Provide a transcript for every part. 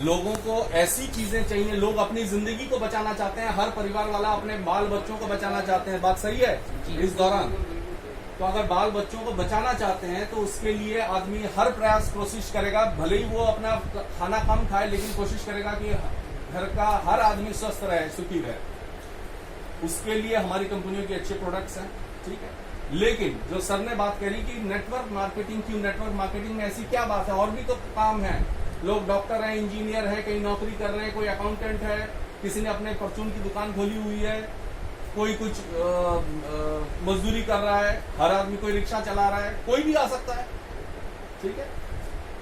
लोगों को ऐसी चीजें चाहिए, लोग अपनी जिंदगी को बचाना चाहते हैं, हर परिवार वाला अपने बाल बच्चों को बचाना चाहते हैं। बात सही है इस दौरान? तो अगर बाल बच्चों को बचाना चाहते हैं तो उसके लिए आदमी हर प्रयास कोशिश करेगा, भले ही वो अपना खाना कम खाए लेकिन कोशिश करेगा कि घर का हर आदमी स्वस्थ रहे, सुखी रहे। उसके लिए हमारी कंपनियों के अच्छे प्रोडक्ट्स हैं, ठीक है। लेकिन जो सर ने बात करी कि नेटवर्क मार्केटिंग क्यों, नेटवर्क मार्केटिंग में ऐसी क्या बात है? और भी तो काम है। लोग डॉक्टर हैं, इंजीनियर है, कहीं नौकरी कर रहे हैं, कोई अकाउंटेंट है, किसी ने अपने परचून की दुकान खोली हुई है, कोई कुछ मजदूरी कर रहा है, हर आदमी कोई रिक्शा चला रहा है, कोई भी आ सकता है, ठीक है।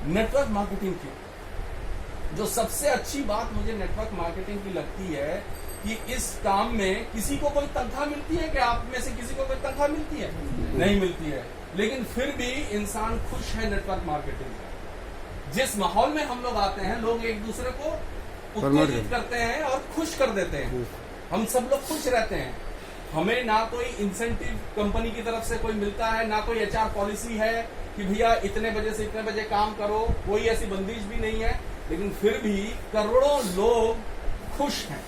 नेटवर्क मार्केटिंग की जो सबसे अच्छी बात मुझे नेटवर्क मार्केटिंग की लगती है कि इस काम में किसी को कोई तनख्वाह मिलती है क्या? आप में से किसी को कोई तनख्वाह मिलती है? नहीं मिलती है, लेकिन फिर भी इंसान खुश है नेटवर्क मार्केटिंग में। जिस माहौल में हम लोग आते हैं, लोग एक दूसरे को उत्तेजित करते हैं और खुश कर देते हैं। हम सब लोग खुश रहते हैं। हमें ना कोई इंसेंटिव कंपनी की तरफ से कोई मिलता है, ना कोई एचआर पॉलिसी है कि भैया इतने बजे से इतने बजे काम करो, कोई ऐसी बंदिश भी नहीं है, लेकिन फिर भी करोड़ों लोग खुश हैं।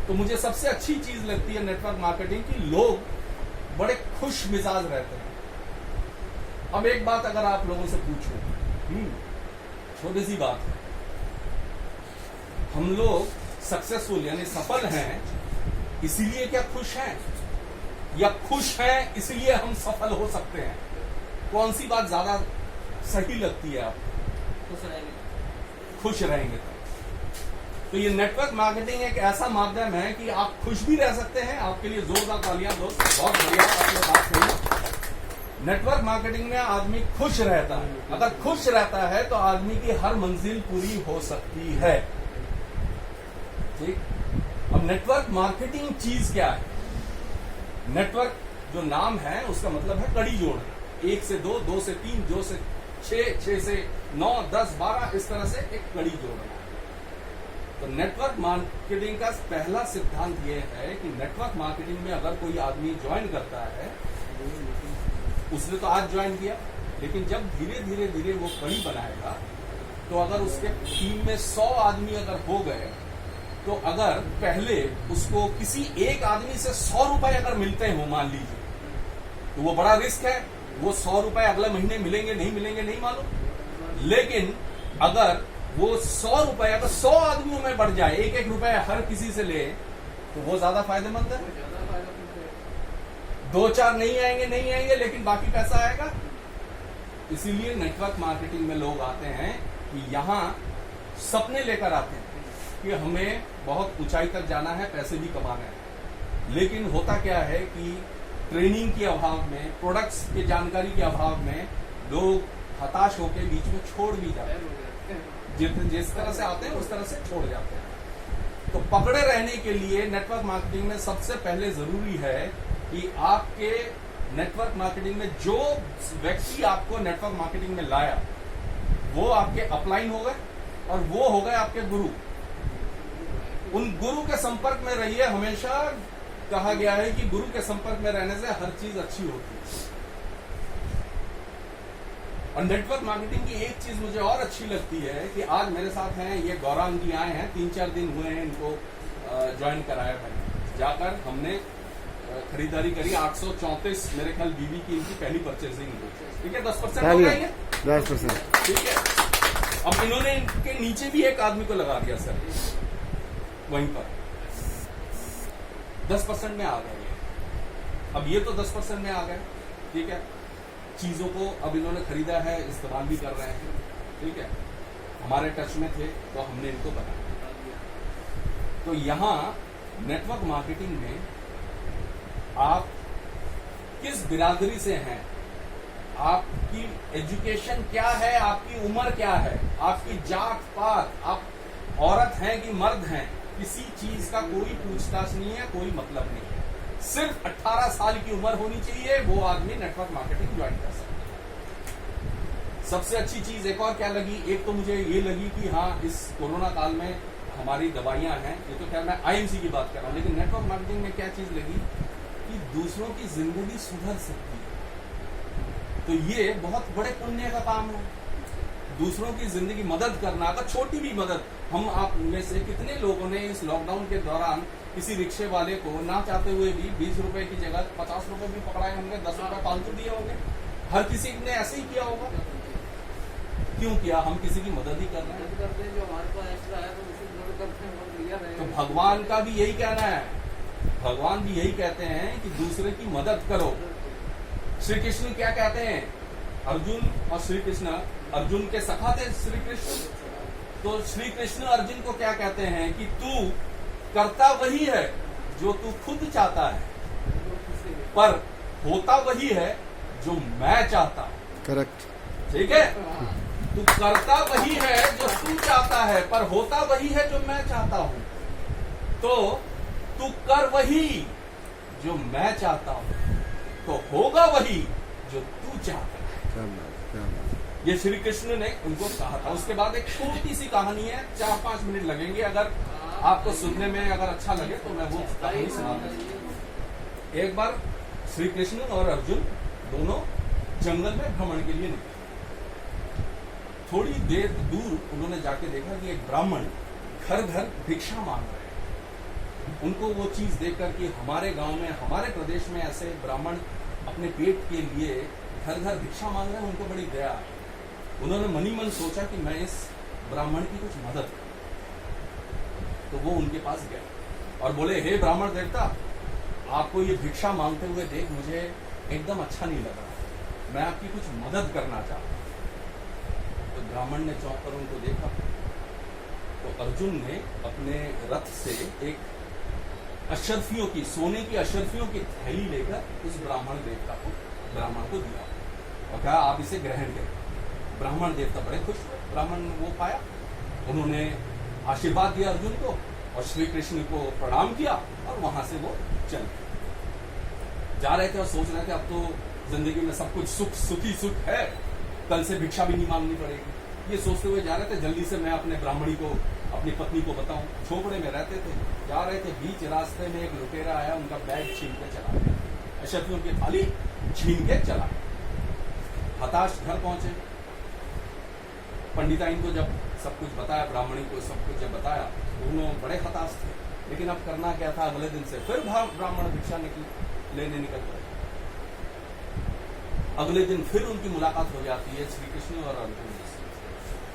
तो मुझे सबसे अच्छी चीज लगती है नेटवर्क मार्केटिंग की, लोग बड़े खुश मिजाज रहते हैं। अब एक बात अगर आप लोगों से पूछूं, छोटी सी बात है, हम लोग सक्सेसफुल यानी सफल हैं इसीलिए क्या खुश हैं, या खुश हैं इसलिए हम सफल हो सकते हैं? कौन सी बात ज्यादा सही लगती है आपको? खुश रहेंगे तो ये नेटवर्क मार्केटिंग एक ऐसा माध्यम है कि आप खुश भी रह सकते हैं। आपके लिए जोरदार तालियां दोस्त, बहुत बढ़िया आपने बात कही। नेटवर्क मार्केटिंग में आदमी खुश रहता है। अगर खुश रहता है तो आदमी की हर मंजिल पूरी हो सकती है, ठीक। अब नेटवर्क मार्केटिंग चीज क्या है? नेटवर्क जो नाम है उसका मतलब है कड़ी जोड़ना। 1 से 2, 2 से 3, 2 से 6, 6 से 9, 10, 12 इस तरह से एक कड़ी जोड़ना। तो नेटवर्क मार्केटिंग का पहला सिद्धांत यह है कि नेटवर्क मार्केटिंग में अगर कोई आदमी ज्वाइन करता है, उसने तो आज ज्वाइन किया, लेकिन जब धीरे धीरे धीरे वो कड़ी बनाएगा तो अगर उसके टीम में 100 आदमी अगर हो गए, तो अगर पहले उसको किसी एक आदमी से 100 रुपए अगर मिलते हो मान लीजिए, तो वो बड़ा रिस्क है। वो 100 रुपए अगले महीने मिलेंगे नहीं मिलेंगे नहीं मालूम। लेकिन अगर वो 100 रुपए अगर 100 आदमियों में बढ़ जाए, 1-1 रुपए हर किसी से ले, तो वो ज्यादा फायदेमंद है। 2-4 नहीं आएंगे लेकिन बाकी पैसा आएगा। इसीलिए नेटवर्क मार्केटिंग में लोग आते हैं कि यहां सपने लेकर आते हैं कि हमें बहुत ऊंचाई तक जाना है, पैसे भी कमाने हैं। लेकिन होता क्या है कि ट्रेनिंग के अभाव में, प्रोडक्ट्स की जानकारी के अभाव में लोग हताश होकर बीच में छोड़ भी जाते हैं। जिस तरह से आते हैं उस तरह से छोड़ जाते हैं। तो पकड़े रहने के लिए नेटवर्क मार्केटिंग में सबसे पहले जरूरी है कि आपके नेटवर्क मार्केटिंग में जो व्यक्ति आपको नेटवर्क मार्केटिंग में लाया, वो आपके अपलाइन हो गए और वो हो गए आपके गुरु। उन गुरु के संपर्क में रहिए। हमेशा कहा गया है कि गुरु के संपर्क में रहने से हर चीज अच्छी होती है। और नेटवर्क मार्केटिंग की एक चीज मुझे और अच्छी लगती है कि आज मेरे साथ हैं ये गौरांग जी, आए हैं, 3-4 दिन हुए हैं इनको ज्वाइन कराया मैंने। जाकर हमने खरीदारी करी 834 मेरे ख्याल बीबी की इनकी पहली परचेजिंग हुई, ठीक है। 10% हो गई है, 10%, ठीक है। अब इन्होंने इनके नीचे भी एक आदमी को लगा दिया सर, वहीं पर 10% में आ गए। अब ये तो 10% में आ गए, ठीक है। चीजों को अब इन्होंने खरीदा है, इस्तेमाल भी कर रहे हैं, ठीक है। हमारे टच में थे तो हमने इनको बताया। तो यहां नेटवर्क मार्केटिंग में आप किस बिरादरी से हैं, आपकी एजुकेशन क्या है, आपकी उम्र क्या है, आपकी जात पात, आप औरत हैं कि मर्द हैं, किसी चीज का कोई पूछताछ नहीं है, कोई मतलब नहीं है। सिर्फ 18 साल की उम्र होनी चाहिए, वो आदमी नेटवर्क मार्केटिंग ज्वाइन कर सकता है। सबसे अच्छी चीज एक और क्या लगी, एक तो मुझे ये लगी कि हाँ, इस कोरोना काल में हमारी दवाइयां हैं, ये तो खैर मैं आईएमसी की बात कर रहा हूं, लेकिन नेटवर्क मार्केटिंग में क्या चीज लगी कि दूसरों की जिंदगी सुधर सकती है। तो ये बहुत बड़े पुण्य का काम है। दूसरों की जिंदगी मदद करना, अगर छोटी भी मदद, हम आप में से कितने लोगों ने इस लॉकडाउन के दौरान किसी रिक्शे वाले को ना चाहते हुए भी 20 रुपए की जगह 50 रुपए भी पकड़ाए होंगे, 10 रुपए फालतू दिए होंगे। हर किसी ने ऐसे ही किया होगा। क्यों किया? हम किसी की मदद ही कर रहे हैं। जो हमारे पास एक्स्ट्रा है तो उसी मदद करते हैं और लिया तो रहेगा। भगवान का भी यही कहना है, भगवान भी यही कहते हैं कि दूसरे की मदद करो। श्री कृष्ण क्या कहते हैं? अर्जुन और श्री कृष्ण, अर्जुन के सखा थे श्री कृष्ण। तो श्री कृष्ण अर्जुन को क्या कहते हैं कि तू करता वही है जो तू खुद चाहता है, पर होता वही है जो मैं चाहता हूं। करेक्ट। ठीक है? तू करता वही है जो तू चाहता है, पर होता वही है जो मैं चाहता हूं। तो तू कर वही जो मैं चाहता हूं, तो होगा वही जो तू चाहता है। क्या बात, क्या बात। ये श्री कृष्ण ने उनको कहा था। उसके बाद एक छोटी सी कहानी है, 4-5 मिनट लगेंगे। अगर आपको सुनने में अगर अच्छा लगे तो मैं वो कहानी सुना दूं। एक बार श्री कृष्ण और अर्जुन दोनों जंगल में भ्रमण के लिए निकले। थोड़ी देर दूर उन्होंने जाके देखा कि एक ब्राह्मण घर घर भिक्षा मांग रहे हैं। उनको वो चीज देखकर कि हमारे गांव में, हमारे प्रदेश में ऐसे ब्राह्मण अपने पेट के लिए घर घर भिक्षा मांग रहे हैं, उनको बड़ी दया आई। उन्होंने मनी मन सोचा कि मैं इस ब्राह्मण की कुछ मदद करूं। तो वो उनके पास गए और बोले, हे ब्राह्मण देवता, आपको ये भिक्षा मांगते हुए देख मुझे एकदम अच्छा नहीं लग रहा, मैं आपकी कुछ मदद करना चाहता हूं। तो ब्राह्मण ने चौंक कर उनको देखा। तो अर्जुन ने अपने रथ से एक अशर्फियों की, सोने की अशर्फियों की थैली लेकर उस ब्राह्मण को दिया और कहा, आप इसे ग्रहण करें। ब्राह्मण देवता बड़े खुश हुए। ब्राह्मण ने वो पाया, उन्होंने आशीर्वाद दिया अर्जुन को और श्री कृष्ण को प्रणाम किया और वहां से वो चल जा रहे थे और सोच रहे थे अब तो जिंदगी में सब कुछ सुखी सुख है, कल से भिक्षा भी नहीं मांगनी पड़ेगी। ये सोचते हुए जा रहे थे, जल्दी से मैं अपने ब्राह्मणी को, अपनी पत्नी को बताऊं। झोपड़े में रहते थे, जा रहे थे, बीच रास्ते में एक लुटेरा आया, उनका बैग छीन के चला गया, अशर्फियों की थाली छीन के चला गया। हताश घर पहुंचे। पंडिताइन को जब सब कुछ बताया, ब्राह्मणी को सब कुछ जब बताया, दोनों बड़े हताश थे। लेकिन अब करना क्या था? अगले दिन से फिर ब्राह्मण भिक्षा लेने निकल गए। अगले दिन फिर उनकी मुलाकात हो जाती है श्री कृष्ण और अर्जुन से।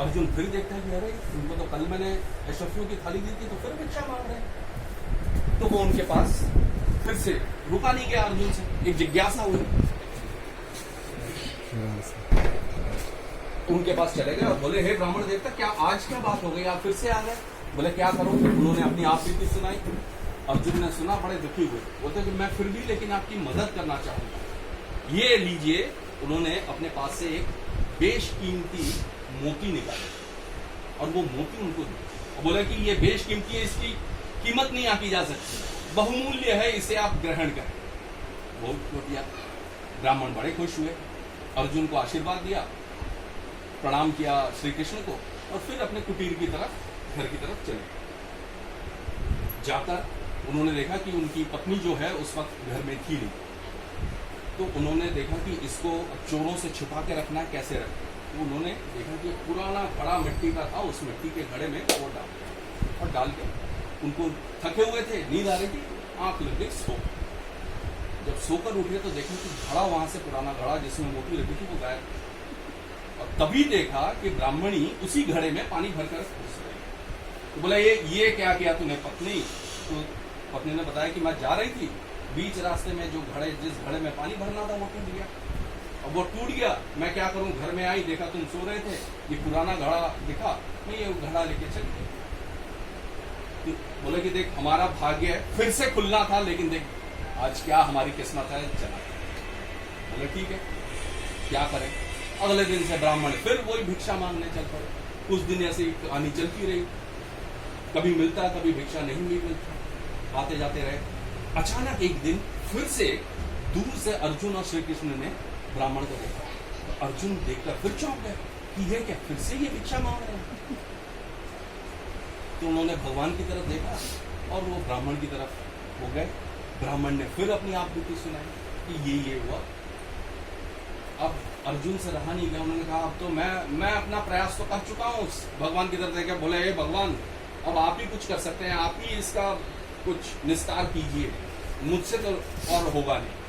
अर्जुन फिर देखता है कि अरे, उनको तो कल मैंने अशर्फियों की थाली दी थी, तो फिर भिक्षा मांग रहे हैं। तो वो उनके पास फिर से रुका नहीं गया। अर्जुन से एक जिज्ञासा हुई, उनके पास चले गए और बोले, हे ब्राह्मण देवता, क्या आज क्या बात हो गई, आप फिर से आ गए? बोले, क्या करो? उन्होंने अपनी आप बीती सुनाई। अर्जुन ने सुना, बड़े दुखी हुए। बोलते कि मैं फिर भी लेकिन आपकी मदद करना चाहूंगा, ये लीजिए। उन्होंने अपने पास से एक बेशकीमती मोती निकाला और वो मोती उनको दी और बोला कि ये बेशकीमती है, इसकी कीमत नहीं आकी जा सकती, बहुमूल्य है, इसे आप ग्रहण करें। बहुत दिया। ब्राह्मण बड़े खुश हुए, अर्जुन को आशीर्वाद दिया, प्रणाम किया श्री कृष्ण को और फिर अपने कुटीर की तरफ, घर की तरफ चले। जाकर उन्होंने देखा कि उनकी पत्नी जो है उस वक्त घर में थी नहीं। तो उन्होंने देखा कि इसको चोरों से छुपा के रखना है, कैसे रखें। तो उन्होंने देखा कि पुराना घड़ा मिट्टी का था, उस मिट्टी के घड़े में वो डाल और डाल के, उनको थके हुए थे, नींद आ रही थी, आंख लग गई, सो। जब सोकर उठे तो देखा कि घड़ा, वहां से पुराना घड़ा जिसमें मोती रखी थी वो गायब। और तभी देखा कि ब्राह्मणी उसी घड़े में पानी भरकर घुस गई। तो बोला, ये क्या किया तूने पत्नी? तो पत्नी ने बताया कि मैं जा रही थी, बीच रास्ते में जिस घड़े में पानी भरना था वो टूट गया। अब वो टूट गया, मैं क्या करूं? घर में आई, देखा तुम सो रहे थे, ये पुराना घड़ा दिखा, मैं ये घड़ा लेके चल गई। तो बोले कि देख, हमारा भाग्य फिर से खुलना था, लेकिन देख आज क्या हमारी किस्मत है, चला। बोले ठीक है, क्या करें। अगले दिन से ब्राह्मण फिर वही भिक्षा मांगने चल पड़े। कुछ दिन ऐसी कहानी चलती रही, कभी मिलता, कभी भिक्षा नहीं भी मिलता, आते जाते रहे। अचानक एक दिन फिर से दूर से अर्जुन और श्री कृष्ण ने ब्राह्मण को देखा। तो अर्जुन देखकर फिर चौंक गए कि ये क्या, फिर से ये भिक्षा मांग रहे हैं। तो उन्होंने भगवान की तरफ देखा और वो ब्राह्मण की तरफ हो गए। ब्राह्मण ने फिर अपनी आप बीती सुनाई कि ये हुआ। अब अर्जुन से रहा नहीं गया। उन्होंने कहा अब तो मैं अपना प्रयास तो कर चुका हूँ। भगवान की तरफ देखे बोले, हे भगवान, अब आप ही कुछ कर सकते हैं, आप ही इसका कुछ निस्तार कीजिए, मुझसे तो और होगा नहीं।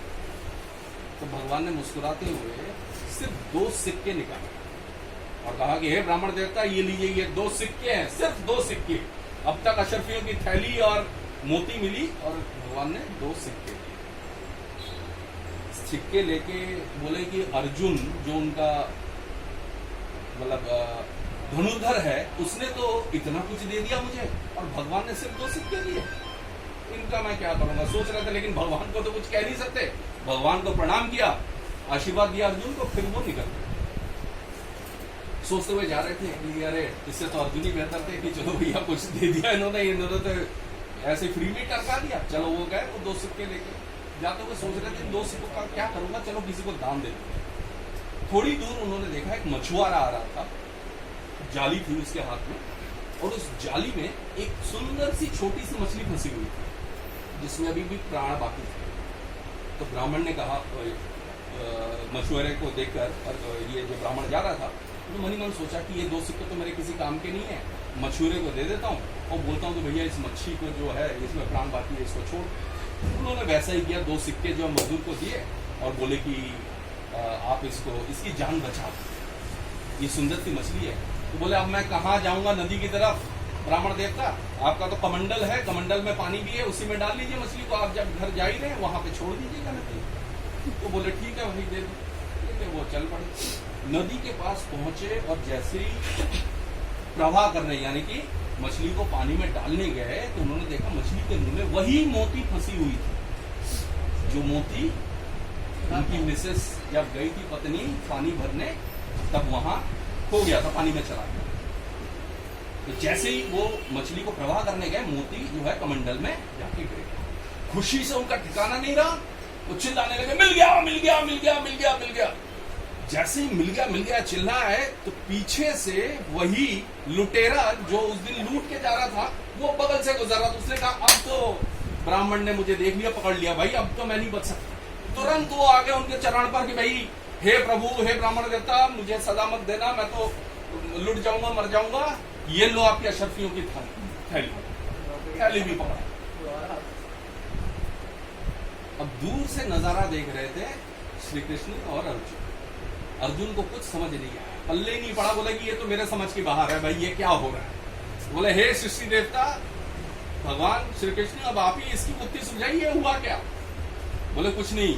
तो भगवान ने मुस्कुराते हुए सिर्फ 2 सिक्के निकाले और कहा कि हे ब्राह्मण देवता, ये लीजिए, ये 2 सिक्के हैं, सिर्फ 2 सिक्के। अब तक अशरफियों की थैली और मोती मिली और भगवान ने 2 सिक्के दिए। सिक्के लेके बोले कि अर्जुन जो उनका मतलब धनुर्धर है, उसने तो इतना कुछ दे दिया मुझे और भगवान ने सिर्फ 2 सिक्के दिए, इनका मैं क्या करूंगा। सोच रहे थे, लेकिन भगवान को तो कुछ कह नहीं सकते। भगवान को प्रणाम किया, आशीर्वाद दिया अर्जुन को, फिर वो निकल गए। सोचते हुए जा रहे थे कि अरे इससे तो अर्जुन ही बेहतर थे कि चलो भैया कुछ दे दिया इन्होंने तो ऐसे फ्री में टरका दिया। चलो वो गए, वो 2 सिक्के लेके जाते हुए सोच रहे थे 2 सिक्कों का क्या करूंगा, चलो किसी को दान दे दूंगा। थोड़ी दूर उन्होंने देखा एक मछुआरा आ रहा था, जाली थी उसके हाथ में, और उस जाली में एक सुंदर सी छोटी सी मछली फंसी हुई थी जिसमें अभी भी प्राण बाकी थे। तो ब्राह्मण ने कहा, मछुआरे को देखकर, और ये जो ब्राह्मण जा रहा था, तो मन ही मन सोचा कि ये 2 सिक्के तो मेरे किसी काम के नहीं है, मछुआरे को दे देता हूँ और बोलता हूँ कि भैया इस मच्छी को जो है इसमें प्राण बाकी है, इसको छोड़। उन्होंने वैसा ही किया, 2 सिक्के जो मजदूर को दिए और बोले कि आप इसकी जान बचा, ये सुंदर सी मछली है। तो बोले अब मैं कहाँ जाऊंगा नदी की तरफ, ब्राह्मण देवता आपका तो कमंडल है, कमंडल में पानी भी है, उसी में डाल लीजिए मछली को, आप जब घर जा ही रहे वहां पे छोड़ दीजिएगा नदी। तो बोले ठीक है वही दे दो। वो चल पड़े, नदी के पास पहुंचे और जैसे ही प्रवाह करने यानी कि मछली को पानी में डालने गए तो उन्होंने देखा मछली के मुंह में वही मोती फंसी हुई थी जो मोती उनकी मिसेस जब गई थी पत्नी पानी भरने तब वहां खो गया था, पानी में चला गया। तो जैसे ही वो मछली को प्रवाह करने गए, मोती जो है कमंडल में जाके गिर गया। खुशी से उनका ठिकाना नहीं रहा, वो चिल्लाने लगे, मिल गया मिल गया मिल गया मिल गया मिल गया। जैसे ही मिल गया चिल्ला है तो पीछे से वही लुटेरा जो उस दिन लूट के जा रहा था वो बगल से गुजर रहा था। उसने कहा अब तो ब्राह्मण ने मुझे देख लिया, पकड़ लिया, भाई अब तो मैं नहीं बच सकता। तुरंत वो आ गए उनके चरण पर कि भाई हे प्रभु, हे ब्राह्मण देवता, मुझे सजा मत देना, मैं तो लुट जाऊंगा, मर जाऊंगा। ये लो आपकी अशरफियों की थैली भी पकड़ा। अब दूर से नजारा देख रहे थे श्री कृष्ण और अर्जुन। अर्जुन को कुछ समझ नहीं आया, पल्ले नहीं पड़ा। बोले कि ये तो मेरे समझ के बाहर है, भाई ये क्या हो रहा है। बोले हे सृष्टि देवता भगवान श्री कृष्ण, अब आप ही इसकी बुद्धि सुझाइए, हुआ क्या। बोले कुछ नहीं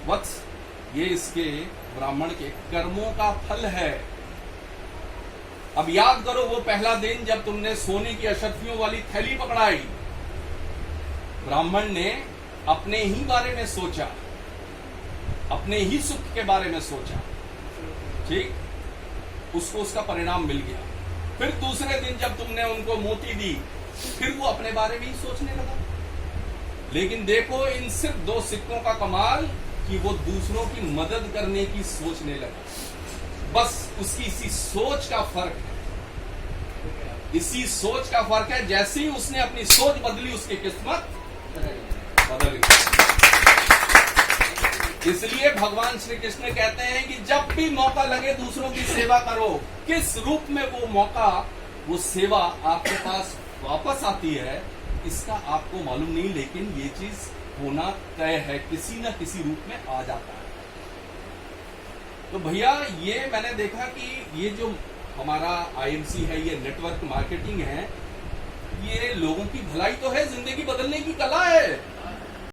वत्स, ये इसके ब्राह्मण के कर्मों का फल है। अब याद करो वो पहला दिन जब तुमने सोने की अशरफियों वाली थैली पकड़ाई, ब्राह्मण ने अपने ही बारे में सोचा, अपने ही सुख के बारे में सोचा, ठीक, उसको उसका परिणाम मिल गया। फिर दूसरे दिन जब तुमने उनको मोती दी, फिर वो अपने बारे में ही सोचने लगा। लेकिन देखो इन सिर्फ 2 सिक्कों का कमाल कि वो दूसरों की मदद करने की सोचने लगा। बस उसकी इसी सोच का फर्क है, इसी सोच का फर्क है। जैसे ही उसने अपनी सोच बदली, उसकी किस्मत बदल गई। इसलिए भगवान श्री कृष्ण कहते हैं कि जब भी मौका लगे दूसरों की सेवा करो। किस रूप में वो मौका, वो सेवा आपके पास वापस आती है इसका आपको मालूम नहीं, लेकिन ये चीज होना तय है, किसी न किसी रूप में आ जाता है। तो भैया ये मैंने देखा कि ये जो हमारा IMC है, ये नेटवर्क मार्केटिंग है, ये लोगों की भलाई तो है, जिंदगी बदलने की कला